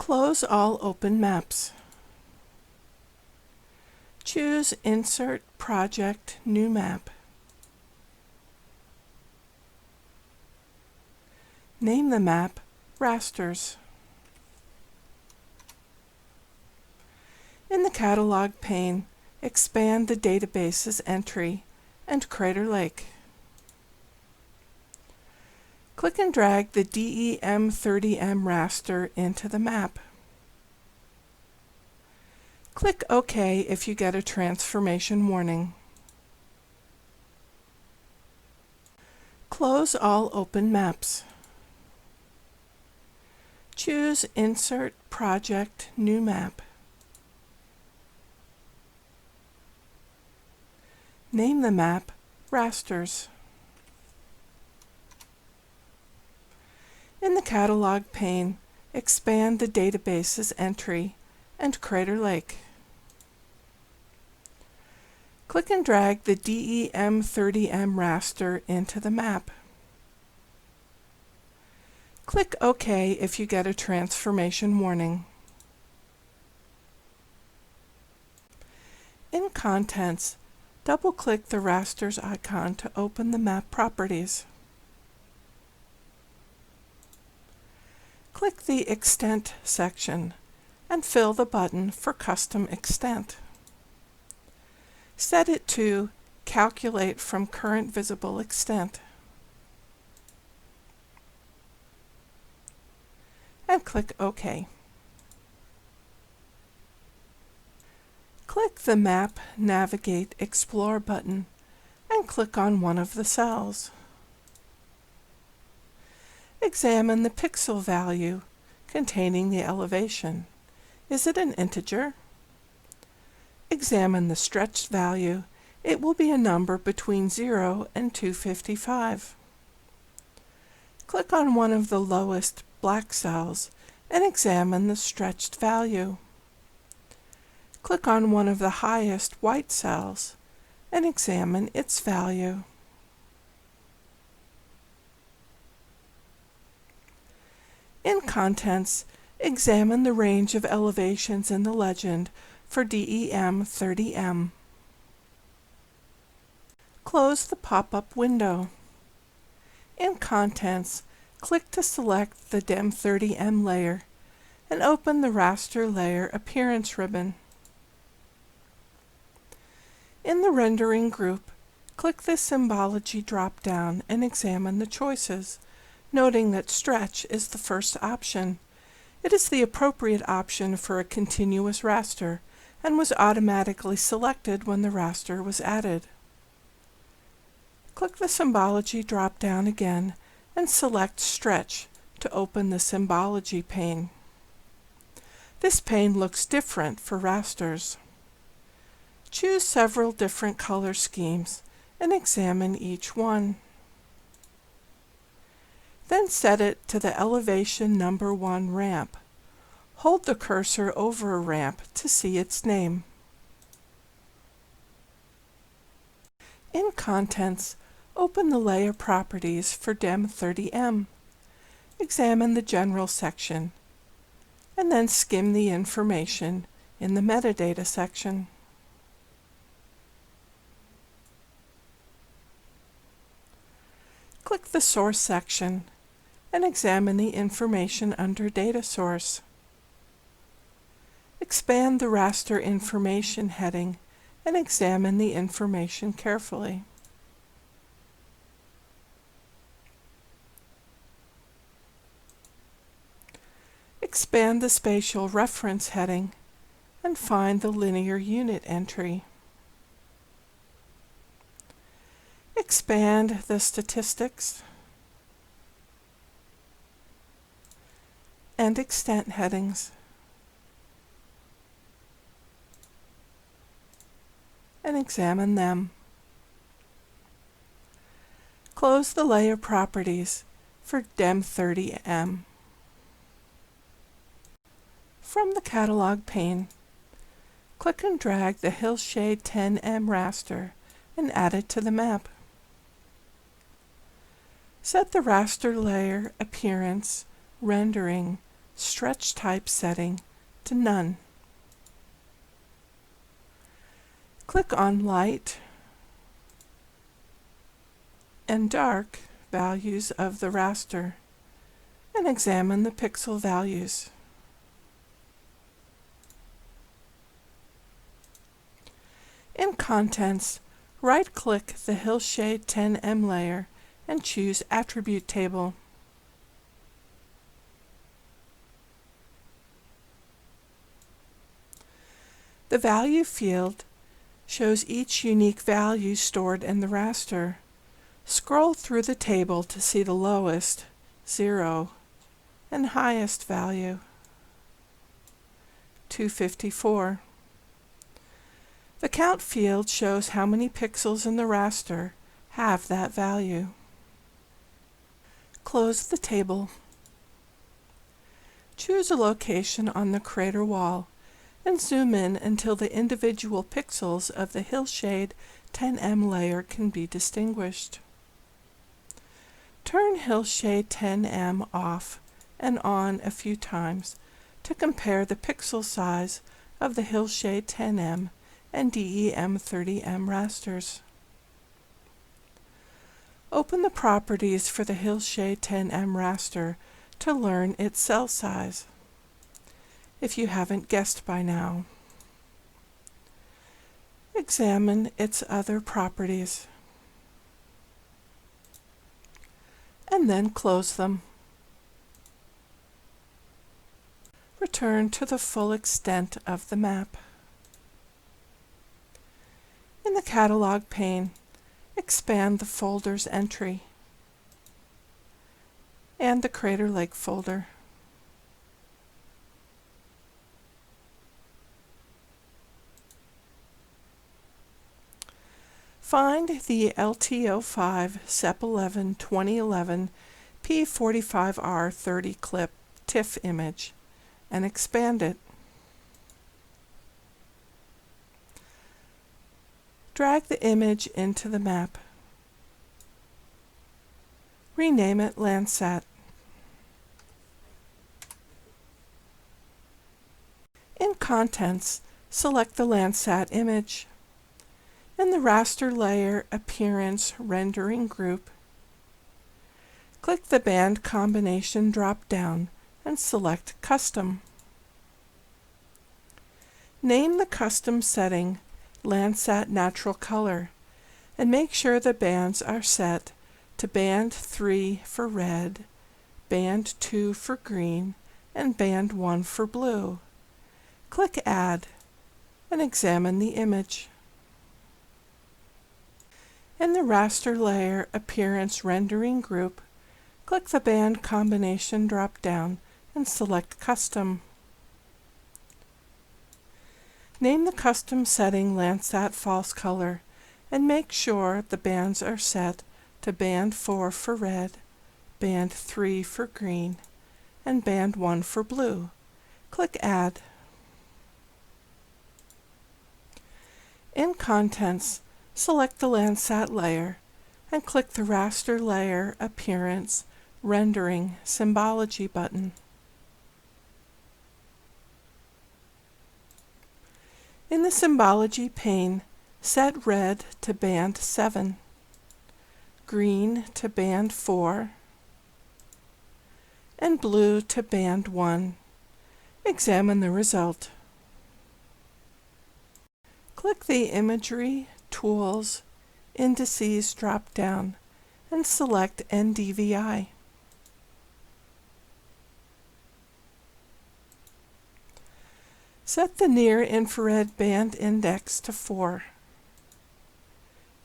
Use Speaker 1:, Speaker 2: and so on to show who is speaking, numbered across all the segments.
Speaker 1: Close all open maps. Choose Insert Project New Map. Name the map Rasters. In the Catalog pane, expand the database's entry and Crater Lake. Click and drag the DEM30M raster into the map. Click OK if you get a transformation warning. Close all open maps. Choose Insert Project New Map. Name the map Rasters. In the Catalog pane, expand the database's entry and Crater Lake. Click and drag the DEM30M raster into the map. Click OK if you get a transformation warning. In Contents, double-click the rasters icon to open the map properties. Click the Extent section and fill the button for Custom Extent. Set it to Calculate from Current Visible Extent. And click OK. Click the Map, Navigate, Explore button and click on one of the cells. Examine the pixel value containing the elevation. Is it an integer? Examine the stretched value. It will be a number between 0 and 255. Click on one of the lowest black cells and examine the stretched value. Click on one of the highest white cells and examine its value. In Contents, examine the range of elevations in the legend for DEM30M. Close the pop-up window. In Contents, click to select the DEM30M layer and open the Raster Layer Appearance ribbon. In the Rendering group, click the Symbology drop-down and examine the choices, noting that Stretch is the first option. It is the appropriate option for a continuous raster and was automatically selected when the raster was added. Click the Symbology drop-down again and select Stretch to open the Symbology pane. This pane looks different for rasters. Choose several different color schemes and examine each one. Then set it to the elevation number 1 ramp. Hold the cursor over a ramp to see its name. In Contents, open the Layer Properties for DEM30M. Examine the General section, and then skim the information in the Metadata section. Click the Source section and examine the information under Data Source. Expand the Raster Information heading and examine the information carefully. Expand the Spatial Reference heading and find the linear unit entry. Expand the Statistics and Extent headings and examine them. Close the Layer Properties for DEM30M. From the Catalog pane, click and drag the Hillshade 10M raster and add it to the map. Set the Raster Layer Appearance, Rendering, stretch type setting to none. Click on light and dark values of the raster and examine the pixel values. In Contents, right-click the Hillshade 10M layer and choose Attribute Table. The Value field shows each unique value stored in the raster. Scroll through the table to see the lowest, 0, and highest value, 254. The Count field shows how many pixels in the raster have that value. Close the table. Choose a location on the crater wall and zoom in until the individual pixels of the Hillshade 10M layer can be distinguished. Turn Hillshade 10M off and on a few times to compare the pixel size of the Hillshade 10M and DEM 30M rasters. Open the properties for the Hillshade 10M raster to learn its cell size, if you haven't guessed by now. Examine its other properties, and then close them. Return to the full extent of the map. In the Catalog pane, expand the Folders entry and the Crater Lake folder. Find the LT05 SEP11 2011 P45R30 clip TIFF image and expand it. Drag the image into the map. Rename it Landsat. In Contents, select the Landsat image. In the Raster Layer Appearance Rendering group, click the Band Combination drop-down and select Custom. Name the custom setting Landsat Natural Color and make sure the bands are set to Band 3 for red, Band 2 for green, and Band 1 for blue. Click Add and examine the image. In the Raster Layer Appearance Rendering group, click the Band Combination drop-down and select Custom. Name the custom setting Landsat False Color and make sure the bands are set to Band 4 for red, Band 3 for green, and Band 1 for blue. Click Add. In Contents, select the Landsat layer and click the Raster Layer Appearance Rendering Symbology button. In the Symbology pane, set red to Band 7, green to Band 4, and blue to Band 1. Examine the result. Click the Imagery, Tools, Indices drop-down and select NDVI. Set the near-infrared band index to 4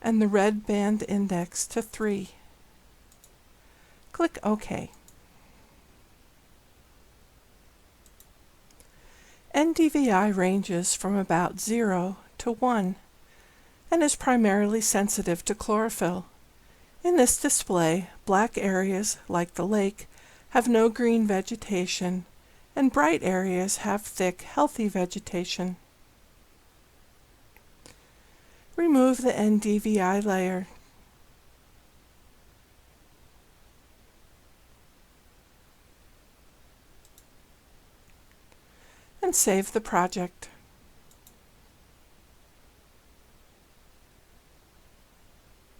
Speaker 1: and the red band index to 3. Click OK. NDVI ranges from about 0 to 1 and is primarily sensitive to chlorophyll. In this display, black areas, like the lake, have no green vegetation, and bright areas have thick, healthy vegetation. Remove the NDVI layer. and save the project.